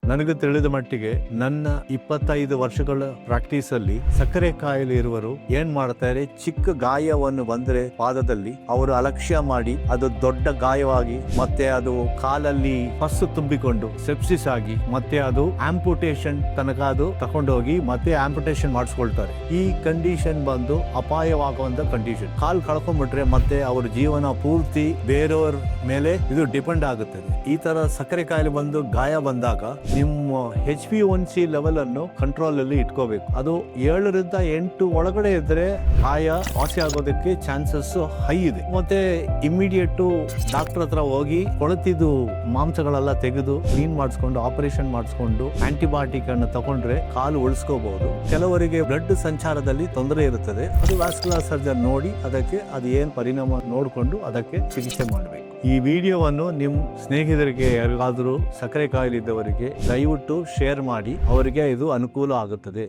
ನನಗೆ ತಿಳಿದ ಮಟ್ಟಿಗೆ ನನ್ನ 25 ವರ್ಷಗಳ ಪ್ರಾಕ್ಟೀಸ್ ಅಲ್ಲಿ ಸಕ್ಕರೆ ಕಾಯಿಲೆ ಇರುವರು ಏನ್ ಮಾಡ್ತಾರೆ, ಚಿಕ್ಕ ಗಾಯವನ್ನು ಬಂದ್ರೆ ಪಾದದಲ್ಲಿ ಅವರು ಅಲಕ್ಷ್ಯ ಮಾಡಿ ಅದು ದೊಡ್ಡ ಗಾಯವಾಗಿ ಮತ್ತೆ ಅದು ಕಾಲಲ್ಲಿ ಪಸ್ಸು ತುಂಬಿಕೊಂಡು ಸೆಪ್ಸಿಸ್ ಆಗಿ ಮತ್ತೆ ಅದು ಆಂಪುಟೇಷನ್ ತನಕ ಅದು ತಕೊಂಡೋಗಿ ಮತ್ತೆ ಆಂಪುಟೇಷನ್ ಮಾಡಿಸ್ಕೊಳ್ತಾರೆ. ಈ ಕಂಡೀಷನ್ ಬಂದು ಅಪಾಯವಾಗುವಂತ ಕಂಡೀಷನ್. ಕಾಲ್ ಕಳ್ಕೊಂಡ್ಬಿಟ್ರೆ ಮತ್ತೆ ಅವ್ರ ಜೀವನ ಪೂರ್ತಿ ಬೇರೆಯವ್ರ ಮೇಲೆ ಇದು ಡಿಪೆಂಡ್ ಆಗುತ್ತದೆ. ಈ ತರ ಸಕ್ಕರೆ ಕಾಯಿಲೆ ಬಂದು ಗಾಯ ಬಂದಾಗ ನಿಮ್ಮ HbA1c ಲೆವೆಲ್ ಅನ್ನು ಕಂಟ್ರೋಲ್ ಅಲ್ಲಿ ಇಟ್ಕೋಬೇಕು. ಅದು 7 ರಿಂದ 8 ಒಳಗಡೆ ಇದ್ರೆ ಗಾಯ ವಾಸಿ ಆಗೋದಕ್ಕೆ ಚಾನ್ಸಸ್ ಹೈ ಇದೆ. ಮತ್ತೆ ಇಮಿಡಿಯೇಟ್ ಡಾಕ್ಟರ್ ಹತ್ರ ಹೋಗಿ ಕೊಳತಿದ್ದು ಮಾಂಸಗಳೆಲ್ಲ ತೆಗೆದು ಕ್ಲೀನ್ ಮಾಡಿಸ್ಕೊಂಡು ಆಪರೇಷನ್ ಮಾಡಿಸ್ಕೊಂಡು ಆಂಟಿಬಯೋಟಿಕ್ ಅನ್ನು ತಗೊಂಡ್ರೆ ಕಾಲು ಉಳಿಸ್ಕೋಬಹುದು. ಕೆಲವರಿಗೆ ಬ್ಲಡ್ ಸಂಚಾರದಲ್ಲಿ ತೊಂದರೆ ಇರುತ್ತದೆ, ಅದು ವ್ಯಾಸ್ಕ್ಯುಲರ್ ಸರ್ಜನ್ ನೋಡಿ ಅದಕ್ಕೆ ಅದು ಏನ್ ಪರಿಣಾಮ ನೋಡಿಕೊಂಡು ಅದಕ್ಕೆ ಚಿಕಿತ್ಸೆ ಮಾಡಬೇಕು. ಈ ವಿಡಿಯೋವನ್ನು ನಿಮ್ಮ ಸ್ನೇಹಿತರಿಗೆ ಯಾರಿಗಾದರೂ ಸಕ್ಕರೆ ಕಾಯಿಲೆ ಇದ್ದವರಿಗೆ ದಯವಿಟ್ಟು ಶೇರ್ ಮಾಡಿ, ಅವರಿಗೆ ಇದು ಅನುಕೂಲ ಆಗುತ್ತದೆ.